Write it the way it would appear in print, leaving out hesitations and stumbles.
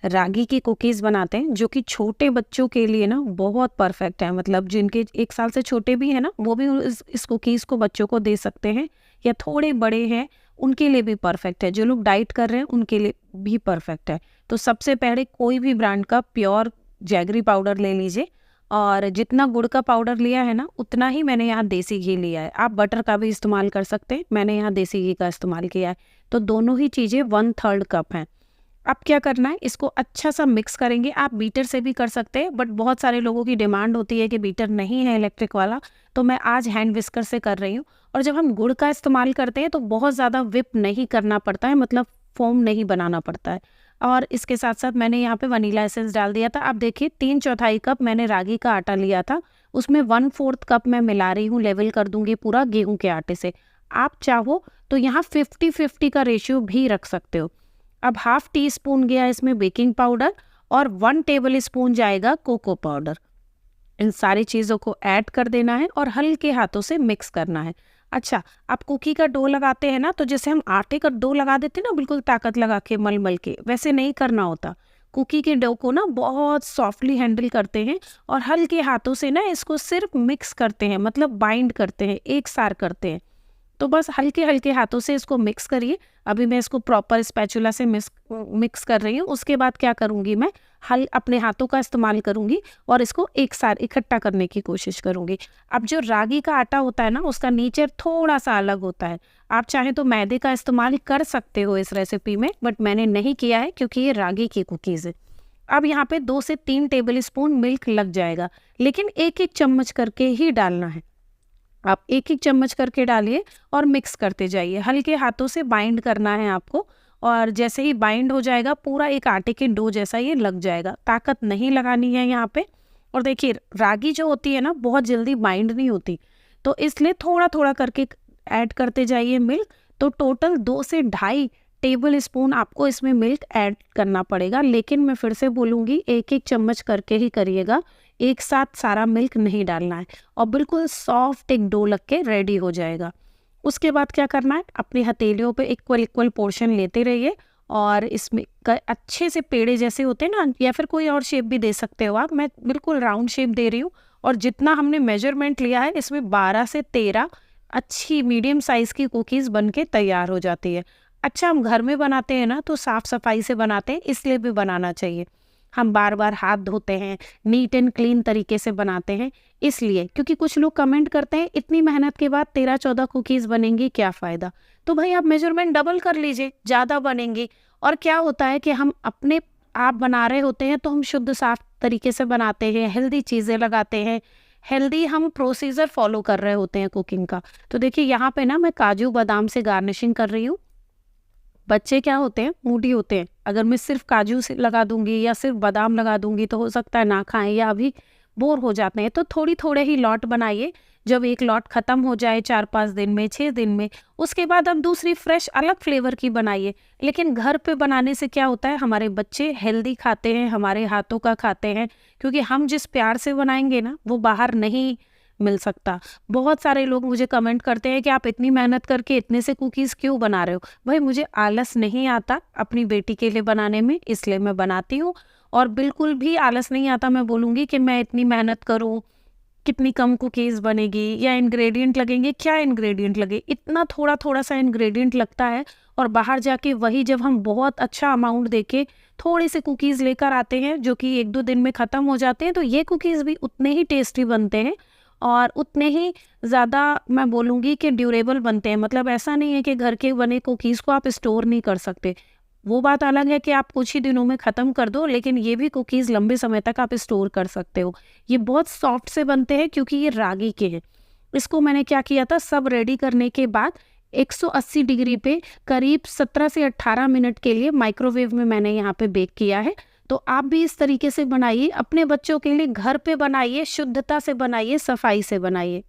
रागी की कुकीज़ बनाते हैं जो कि छोटे बच्चों के लिए ना बहुत परफेक्ट है। मतलब जिनके 1 साल से छोटे भी हैं ना, वो भी इस कुकीज़ को बच्चों को दे सकते हैं, या थोड़े बड़े हैं उनके लिए भी परफेक्ट है। जो लोग डाइट कर रहे हैं उनके लिए भी परफेक्ट है। तो सबसे पहले कोई भी ब्रांड का प्योर जैगरी पाउडर ले लीजिए, और जितना गुड़ का पाउडर लिया है ना उतना ही मैंने यहाँ देसी घी लिया है। आप बटर का भी इस्तेमाल कर सकते हैं, मैंने यहाँ देसी घी का इस्तेमाल किया है। तो दोनों ही चीज़ें 1/3 कप हैं। अब क्या करना है, इसको अच्छा सा मिक्स करेंगे। आप बीटर से भी कर सकते हैं, बट बहुत सारे लोगों की डिमांड होती है कि बीटर नहीं है इलेक्ट्रिक वाला, तो मैं आज हैंड विस्कर से कर रही हूँ। और जब हम गुड़ का इस्तेमाल करते हैं तो बहुत ज़्यादा विप नहीं करना पड़ता है, मतलब फोम नहीं बनाना पड़ता है। और इसके साथ साथ मैंने यहाँ पे वनीला एसेंस डाल दिया था। अब देखिए 3/4 कप मैंने रागी का आटा लिया था, उसमें 1/4 कप मैं मिला रही हूँ, लेवल कर दूंगी पूरा गेहूं के आटे से। आप चाहो तो यहाँ 50-50 का रेशियो भी रख सकते हो। अब 1/2 टीस्पून गया इसमें बेकिंग पाउडर, और 1 टेबल स्पून जाएगा कोको पाउडर। इन सारी चीज़ों को ऐड कर देना है और हल्के हाथों से मिक्स करना है। अच्छा, आप कुकी का डो लगाते हैं ना, तो जैसे हम आटे का डो लगा देते हैं ना, बिल्कुल ताकत लगा के मल मल के, वैसे नहीं करना होता। कुकी के डो को ना बहुत सॉफ्टली हैंडल करते हैं और हल्के हाथों से ना इसको सिर्फ मिक्स करते हैं, मतलब बाइंड करते हैं, एक सार करते हैं। तो बस हल्के हल्के हाथों से इसको मिक्स करिए। अभी मैं इसको प्रॉपर स्पैचुला से मिक्स कर रही हूँ। उसके बाद क्या करूँगी, मैं अपने हाथों का इस्तेमाल करूँगी और इसको एक साथ इकट्ठा करने की कोशिश करूँगी। अब जो रागी का आटा होता है ना, उसका नेचर थोड़ा सा अलग होता है। आप चाहें तो मैदे का इस्तेमाल कर सकते हो इस रेसिपी में, बट मैंने नहीं किया है क्योंकि ये रागी की कुकीज़ है। अब यहाँ पे 2 से 3 टेबल स्पून मिल्क लग जाएगा, लेकिन 1-1 चम्मच करके ही डालना है। आप 1-1 चम्मच करके डालिए और मिक्स करते जाइए। हल्के हाथों से बाइंड करना है आपको, और जैसे ही बाइंड हो जाएगा पूरा एक आटे के डो जैसा ये लग जाएगा। ताकत नहीं लगानी है यहाँ पे। और देखिए रागी जो होती है ना, बहुत जल्दी बाइंड नहीं होती, तो इसलिए थोड़ा थोड़ा करके ऐड करते जाइए मिल्क। तो टोटल 2 से 2.5 टेबल स्पून आपको इसमें मिल्क ऐड करना पड़ेगा, लेकिन मैं फिर से बोलूँगी 1-1 चम्मच करके ही करिएगा, एक साथ सारा मिल्क नहीं डालना है। और बिल्कुल सॉफ्ट एक डो लग के रेडी हो जाएगा। उसके बाद क्या करना है, अपनी हथेलियों पे इक्वल पोर्शन लेते रहिए, और इसमें अच्छे से पेड़े जैसे होते हैं ना, या फिर कोई और शेप भी दे सकते हो आप। मैं बिल्कुल राउंड शेप दे रही हूँ, और जितना हमने मेजरमेंट लिया है इसमें 12 से 13 अच्छी मीडियम साइज़ की कुकीज़ बन के तैयार हो जाती है। अच्छा, हम घर में बनाते हैं ना तो साफ़ सफाई से बनाते हैं, इसलिए भी बनाना चाहिए। हम बार बार हाथ धोते हैं, नीट एंड क्लीन तरीके से बनाते हैं, इसलिए। क्योंकि कुछ लोग कमेंट करते हैं इतनी मेहनत के बाद 13-14 कुकीज़ बनेंगी, क्या फ़ायदा। तो भाई आप मेजरमेंट डबल कर लीजिए, ज़्यादा बनेंगी। और क्या होता है कि हम अपने आप बना रहे होते हैं तो हम शुद्ध साफ तरीके से बनाते हैं, हेल्दी चीज़ें लगाते हैं, हेल्दी हम प्रोसीजर फॉलो कर रहे होते हैं कुकिंग का। तो देखिए यहाँ पे ना मैं काजू बादाम से गार्निशिंग कर रही हूँ। बच्चे क्या होते हैं, मूडी होते हैं। अगर मैं सिर्फ काजू से लगा दूंगी या सिर्फ बादाम लगा दूंगी तो हो सकता है ना खाएं, या अभी बोर हो जाते हैं। तो थोड़े ही लॉट बनाइए। जब एक लॉट खत्म हो जाए 4-5 दिन में, 6 दिन में, उसके बाद अब दूसरी फ्रेश अलग फ्लेवर की बनाइए। लेकिन घर पे बनाने से क्या होता है, हमारे बच्चे हेल्दी खाते हैं, हमारे हाथों का खाते हैं, क्योंकि हम जिस प्यार से बनाएंगे ना वो बाहर नहीं मिल सकता। बहुत सारे लोग मुझे कमेंट करते हैं कि आप इतनी मेहनत करके इतने से कुकीज़ क्यों बना रहे हो। भाई मुझे आलस नहीं आता अपनी बेटी के लिए बनाने में, इसलिए मैं बनाती हूँ। और बिल्कुल भी आलस नहीं आता, मैं बोलूँगी कि मैं इतनी मेहनत करूँ, कितनी कम कुकीज़ बनेगी, या इंग्रेडिएंट लगेंगे, क्या इंग्रेडिएंट लगे, इतना थोड़ा सा इंग्रेडिएंट लगता है। और बाहर जाके वही जब हम बहुत अच्छा अमाउंट देके थोड़े से कुकीज़ लेकर आते हैं जो कि 1-2 दिन में ख़त्म हो जाते हैं, तो ये कुकीज़ भी उतने ही टेस्टी बनते हैं और उतने ही ज़्यादा, मैं बोलूँगी कि ड्यूरेबल बनते हैं। मतलब ऐसा नहीं है कि घर के बने कुकीज़ को आप स्टोर नहीं कर सकते। वो बात अलग है कि आप कुछ ही दिनों में ख़त्म कर दो, लेकिन ये भी कुकीज़ लंबे समय तक आप स्टोर कर सकते हो। ये बहुत सॉफ्ट से बनते हैं क्योंकि ये रागी के हैं। इसको मैंने क्या किया था, सब रेडी करने के बाद 180 डिग्री पे करीब 17 से 18 मिनट के लिए माइक्रोवेव में मैंने यहाँ पे बेक किया है। तो आप भी इस तरीके से बनाइए, अपने बच्चों के लिए घर पे बनाइए, शुद्धता से बनाइए, सफाई से बनाइए।